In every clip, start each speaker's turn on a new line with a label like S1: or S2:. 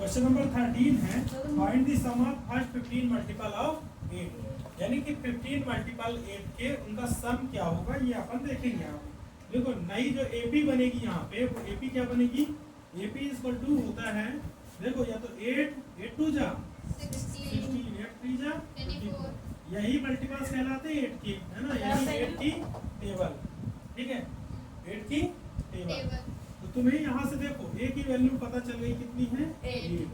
S1: Question number 13 है find the sum of first 15 multiple of 8, यानी कि 15 मल्टीपल 8 के उनका सम क्या होगा ये अपन देखेंगे। यहाँ देखो नई जो एपी बनेगी यहाँ पे वो एपी क्या बनेगी, एपी इक्वल टू होता है देखो या तो 8 8 2 जा 16 8 3 जा 24, यही मल्टीपल्स कहलाते हैं 8 की, है ना, यही 8 की टेबल, ठीक है 8 की टेबल। तो तुम्हें यहाँ से देखो a की वैल्यू पता चल गई कितनी है 8,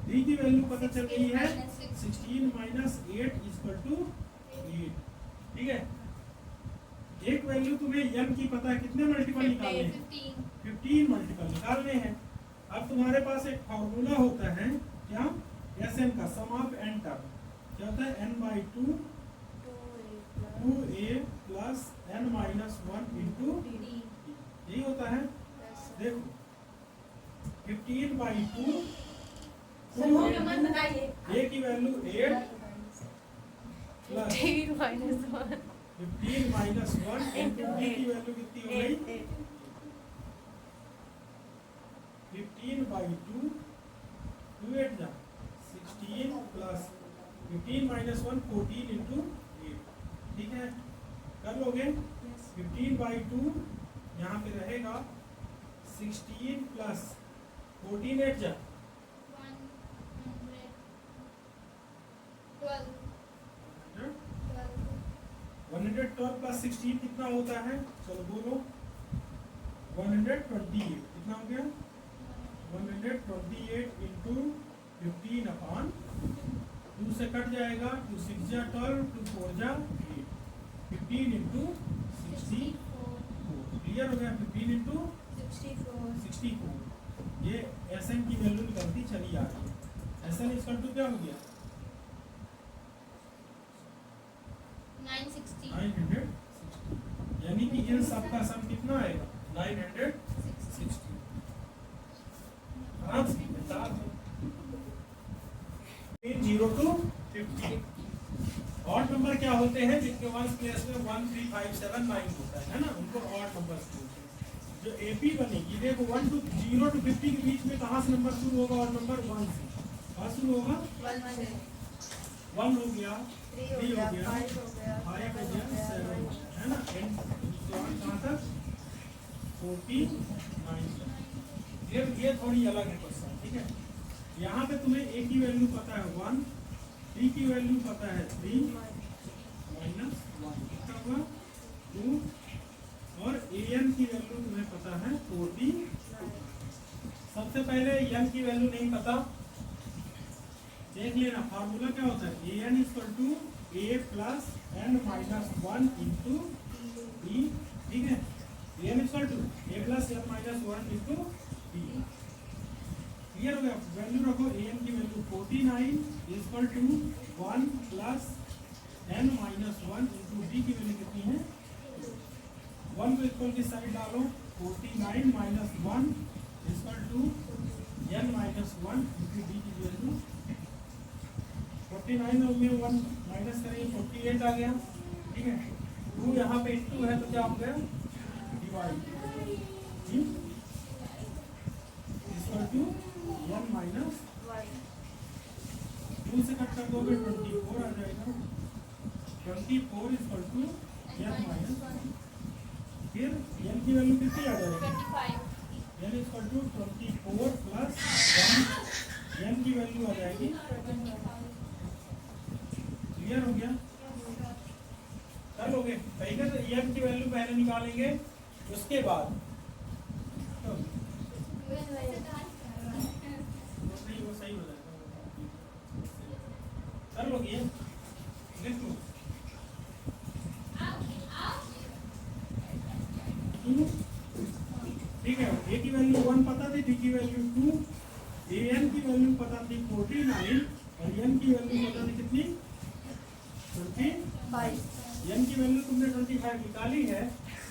S1: b की वैल्यू पता चल गई है 16 माइनस 8 इक्वल टू 8, ठीक है। एक वैल्यू तुम्हें m की पता है, कितने मल्टीपल निकालने हैं 15 मल्टीपल निकालने हैं। अब तुम्हारे पास एक फॉर्मूला होता है क्या, Sn का सम ऑफ n टर्म क्या होता है, n by 2 2a plus n minus 1 into यही होता है। देखो 15 बाई 2 a की value 8 plus 15 minus 1 into b की वैल्यू कितनी हो गई 15 बाई 2 2 8 जा 16 प्लस 15 माइनस 1 14 इंटू 8, ठीक है कर लोगे। 15 बाई 2 यहाँ पे रहेगा 16 प्लस 14 8 जा 112 प्लस 16 कितना होता है, चलो बोलो 128, कितना हो गया 128 इंटू 15 अपॉन 2 से कट जाएगा 2 6 जा 12 2 4 जा 8, 15 इंटू 64, क्लियर हो गया 15 इंटू 64। ये Sn की वैल्यू निकलती चली आ रही है। Sn इक्वल टू क्या हो गया 960, यानी कि इन सब का सम कितना आएगा 960। आराम से बता दो 0 to 50 ऑड नंबर क्या होते हैं जिनके वंस प्लेस में 1 3 5 7 9 होता है ना, उनको ऑड नंबर्स बोलते हैं। जो एपी बनेगी देखो 1 to 0 to 50 के बीच में कहाँ से नंबर शुरू होगा, और नंबर 1 से कहाँ शुरू होगा 1 हो गया 3 हो गया 5 हो गया 7 है ना, एंड कहाँ तक 49। ये थोड़ी अलग है क्वेश्चन, ठीक है। यहाँ पे तुम्हें a की वैल्यू पता है 1, b की वैल्यू पता है 3 माइनस 1 कितना हुआ 2, और an की वैल्यू तुम्हें पता है 40। सबसे पहले n की वैल्यू नहीं पता, देख लेना फार्मूला क्या होता है an equal to a plus n minus 1 into b, ठीक है। an equal to a plus n minus 1 into b, clear हो गया। वैल्यू रखो an की value 49 equal to 1 plus n minus 1 into b की वैल्यू कितनी है 1 को इक्वल की साइड डालो 49 minus 1 equal to n minus 1 into b की वैल्यू 49 में 1 माइनस करेंगे 48 आ गया, ठीक है। 2 यहाँ पे इंटू है तो क्या हो गया divide equal to n minus 2 से कट कर दोगे 24 आ जाएगा 24 इक्वल टू n माइनस, फिर n की वैल्यू कितनी आ जाएगी n equal to 24 plus 1, n की वैल्यू आ जाएगी, क्लियर हो गया। कर लोगे सही है, तो n की वैल्यू पहले निकालेंगे उसके बाद तो नहीं वो सही हो जाएगा, कर लोगे लिख लो 2, ठीक है। a की वैल्यू 1 पता थी, b की वैल्यू 2, an की वैल्यू पता थी 49 और n की वैल्यू पता थी कितनी 25, n की वैल्यू तुमने 25 निकाली है।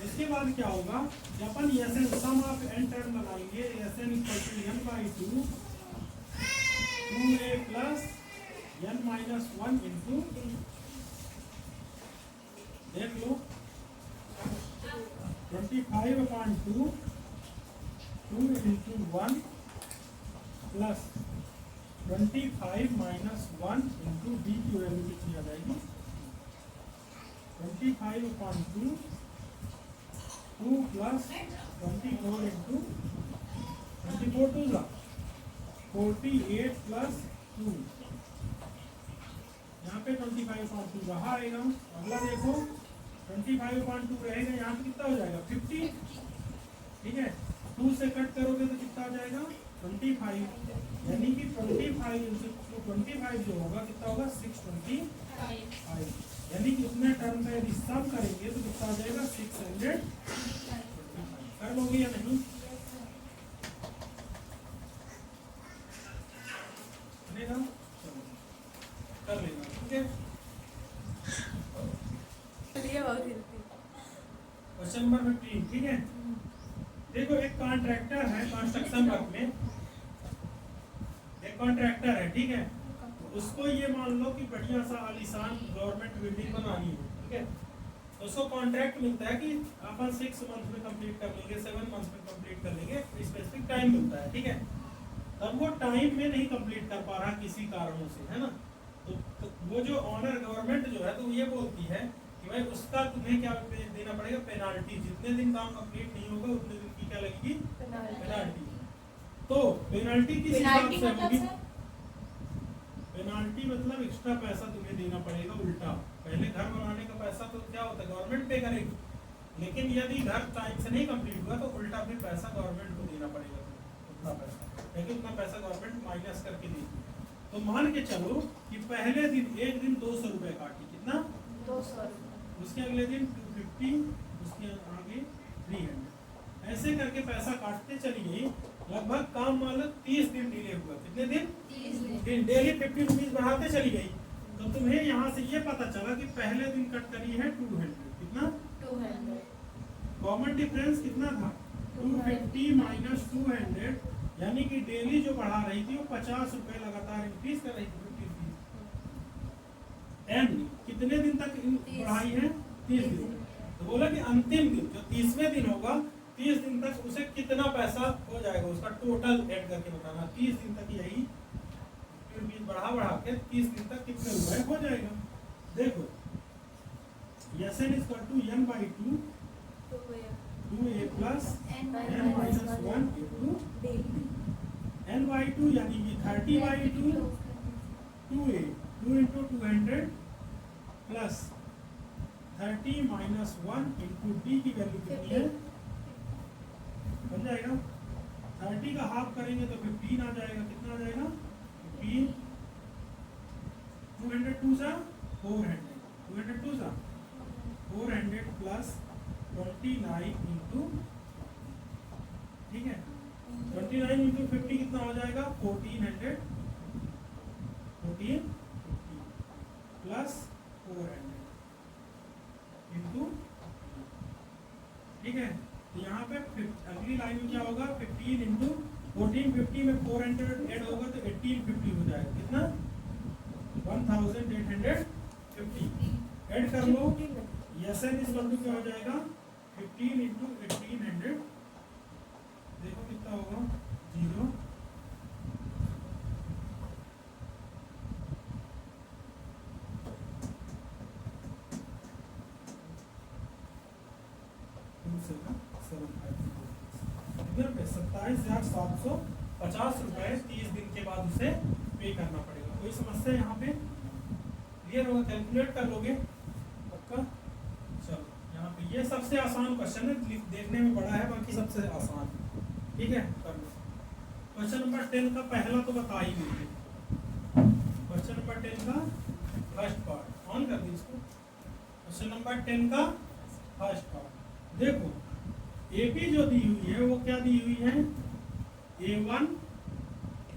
S1: इसके बाद क्या होगा जब अपन Sn sum of n term बनाएंगे Sn equal to n by 2 2a plus n minus 1 into, देख लो 25/2 2 into 1 plus 25 minus 1 into D की वैल्यू कितनी आ जाएगी 25/2 2 प्लस 24 इंटू 24 2 सा 48 प्लस 2 यहाँ पे 25/2 रहा आएगा। अगला देखो 25/2 रहेगा, यहाँ पे कितना हो जाएगा 50। ठीक है, 2 से कट करोगे तो कितना आ जाएगा 25, यानी कि 25 इंटू 25 जो होगा कितना होगा 625, यानी कि उतने टर्म में यदि सम करेंगे तो कितना आ जाएगा 600। कर लोगे या नहीं बनेगा, कर लेना। ठीक है, क्वेश्चन नंबर 15। ठीक है, देखो एक कॉन्ट्रैक्टर है कंस्ट्रक्शन वर्क में, एक कॉन्ट्रैक्टर है। ठीक है, उसको ये मान लो कि बढ़िया सा आलीशान गवर्नमेंट बिल्डिंग बनानी है। ठीक है, तो उसको कॉन्ट्रैक्ट मिलता है कि अपन 6 मंथ में कंप्लीट कर लेंगे, 7 मंथ में कंप्लीट कर लेंगे, स्पेसिफिक टाइम मिलता है। ठीक है, तब वो टाइम में नहीं कंप्लीट कर पा रहा किसी कारणों से, है ना, तो वो जो ऑनर गवर्नमेंट जो है तो ये बोलती है कि भाई उसका तुम्हें क्या देना पड़ेगा पेनाल्टी, जितने दिन काम कंप्लीट नहीं होगा उतने दिन की क्या लगेगी पेनाल्टी। तो पेनाल्टी किस हिसाब से होगी, पेनाल्टी मतलब एक्स्ट्रा पैसा तुम्हें देना पड़ेगा उल्टा। पहले घर बनाने का पैसा तो क्या होता है गवर्नमेंट पे करेगी, लेकिन यदि घर टाइम से नहीं कंप्लीट हुआ तो उल्टा फिर पैसा गवर्नमेंट को देना पड़ेगा, उतना पैसा, लेकिन उतना पैसा गवर्नमेंट माइनस करके देगी। तो मान के चलो कि पहले दिन एक दिन 200 रुपए काटी, कितना
S2: 200,
S1: उसके अगले दिन 250, उसके आगे 300, ऐसे करके पैसा काटते चली गई। लगभग काम मान लो 30 दिन डिले हुआ, कितने दिन
S2: 30
S1: दिन, डेली 50 रुपीज बढ़ाते चली गई। तो तुम्हें यहाँ से ये पता चला कि पहले दिन कट करी है 200, कितना
S2: 200,
S1: कॉमन डिफरेंस कितना था 250 माइनस 200, यानी कि डेली जो बढ़ा रही थी वो 50 रुपए लगातार इंक्रीज कर रही थी 50 रुपीज। एंड कितने दिन तक बढ़ाई है 30 दिन। तो बोला कि अंतिम दिन जो 30वें दिन होगा 30 दिन तक उसे कितना पैसा हो जाएगा, उसका टोटल ऐड करके बताना। 30 दिन तक यही बढ़ा के 30 दिन तक कितने रुपए हो जाएगा। देखो Sn is equal to n/2 2a plus n minus 1 into n/2, यानी कि 30/2 2a 2 into 200 plus 30 minus 1 into d की वैल्यू कितनी है, बन जाएगा 30 का हाफ करेंगे तो 15 आ जाएगा, कितना आ जाएगा 15, 202 सा 400, 202 सा 400 प्लस 29 इंटू, ठीक है 29 इंटू 50 कितना हो जाएगा 1400 प्लस 400 इंटू, ठीक है। तो यहाँ पे अगली लाइन में क्या होगा 15 इंटू 1450 में 400 ऐड होगा तो 1850 हो जाएगा, कितना 1850 ऐड कर लो। Sn इस वैल्यू क्या हो जाएगा 15 इंटू 1800, देखो कितना होगा 0, इधर 27,750 रुपए 30 दिन के बाद उसे पे करना पड़ेगा। कोई समस्या यहाँ पे क्लियर होगा, कैलकुलेट कर लोगे पक्का। चलो यहाँ पे ये सबसे आसान क्वेश्चन है, देखने में बड़ा है बाकी सबसे आसान, ठीक है कर लो। क्वेश्चन नंबर 10 का पहला तो बता ही दीजिए, क्वेश्चन नंबर 10 का फर्स्ट पार्ट ऑन कर दीजिए इसको। क्वेश्चन नंबर 10 का फर्स्ट पार्ट देखो, एपी जो दी हुई है वो क्या दी हुई है A1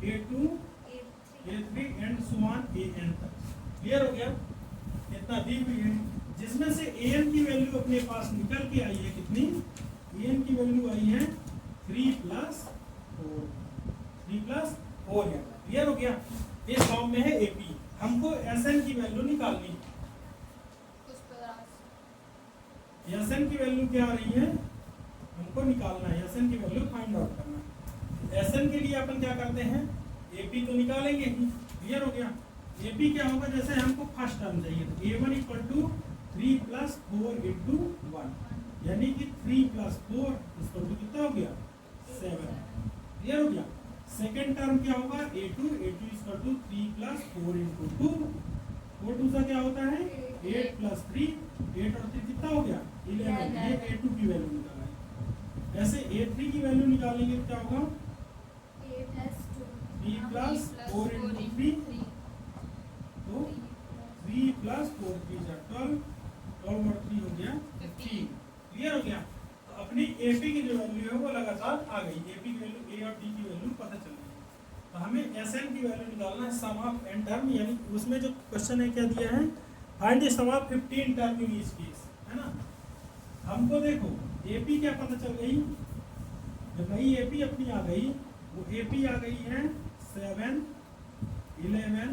S1: A2 A3 एंड सुमान AN तक, क्लियर हो गया, इतना दी हुई है, जिसमें से AN की वैल्यू अपने पास निकल के आई है कितनी, AN की वैल्यू आई है 3 + 4 है, क्लियर हो गया। इस फॉर्म में है AP, हमको SN की वैल्यू निकालनी है। SN की वैल्यू क्या आ रही है हमको निकालना है, SN की वैल्यू फाइंड आउट करना है। SN के लिए अपन क्या करते हैं एपी तो निकालेंगे ही, क्लियर हो गया। एपी क्या होगा, जैसे हमको फर्स्ट टर्म चाहिए तो a1 equal to 3 plus 4 into 1, यानी कि 3 प्लस 4 इक्वल टू कितना हो गया 7, क्लियर हो गया। सेकेंड टर्म क्या होगा a2 equal to 3 plus 4 into 2, 4 2 सा क्या होता है 8 प्लस 3, 8 और 3 कितना हो गया 11, ये a2 की वैल्यू निकाला है। ऐसे a3 की वैल्यू निकालेंगे तो क्या होगा 3 प्लस 4 इंटू 3, तो 3 प्लस 4 3 जा 12, 12 और 3 हो गया 15, क्लियर हो गया। तो अपनी एपी की जो वैल्यू है वो लगातार आ गई, एपी की वैल्यू ए और डी की वैल्यू पता चल गई। तो हमें एसएन की वैल्यू निकालना है, सम ऑफ एन टर्म, यानी उसमें जो क्वेश्चन है क्या दिया है, find the sum of 15 term in each case, है ना। हमको देखो एपी क्या पता चल गई, जब नई एपी अपनी आ गई, वो एपी आ गई है 7 11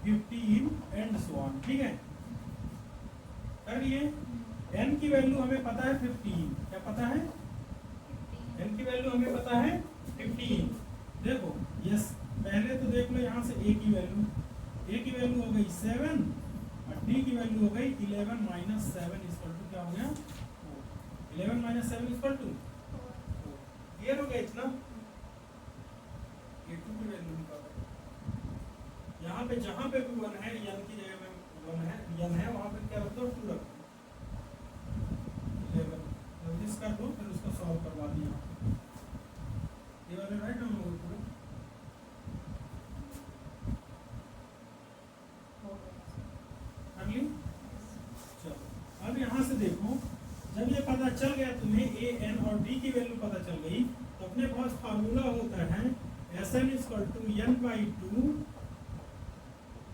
S1: 15 एंड सो ऑन, ठीक है। कर ये n की वैल्यू हमें पता है 15, क्या पता है n की वैल्यू हमें पता है 15। देखो यस, पहले तो देख लो यहाँ से a की वैल्यू हो गई 7 और d की वैल्यू हो गई 11 माइनस 7 इक्वल टू क्या हो गया 4, 11 माइनस 7 इक्वल टू 4, क्लियर हो गया इतना। a2 की वैल्यू निकालो, यहाँ पे जहाँ पे भी 1 है n की जगह में 1 है n है, वहाँ पे क्या रखो 2 रखो, 11 इसका दो, फिर उसको सॉल्व करवा दिया, ये वाले राइट हम लोग पूरा कर ली। चलो अब यहाँ से देखो, जब ये पता चल गया तुम्हें a n और d की वैल्यू पता चल गई, तो अपने पास फार्मूला होता है Sn equal to n by 2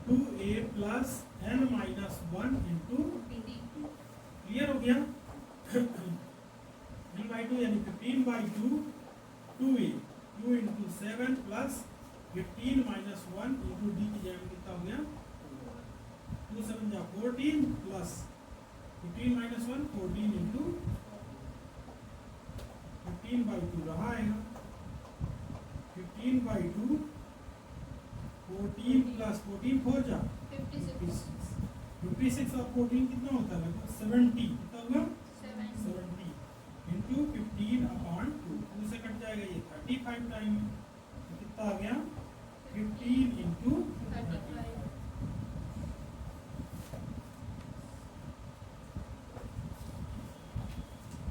S1: 2a plus n minus 1 into, clear हो गया। n बाई 2 यानी 15 by 2 2a 2 into 7 plus 15 minus 1 into d की जगह कितना हो गया 2 7 जा 14 प्लस 15 माइनस 1 14 इंटू 15 बाई 2 रहा आएगा 15 बाई 2 14 प्लस 14 4 जा 56 और 14 कितना होता है 70, कितना होगा 70 इंटू 15 अपॉन 2, 2 से कट जाएगा ये 35 टाइम, तो कितना आ गया 15 इंटू 35,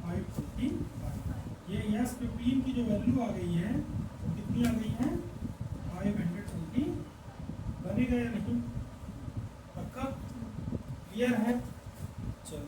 S1: 545। ये यस 15 की जो वैल्यू आ गई है वो कितनी आ गई है 520, बनेगा या नहीं, पक्का क्लियर है। चलो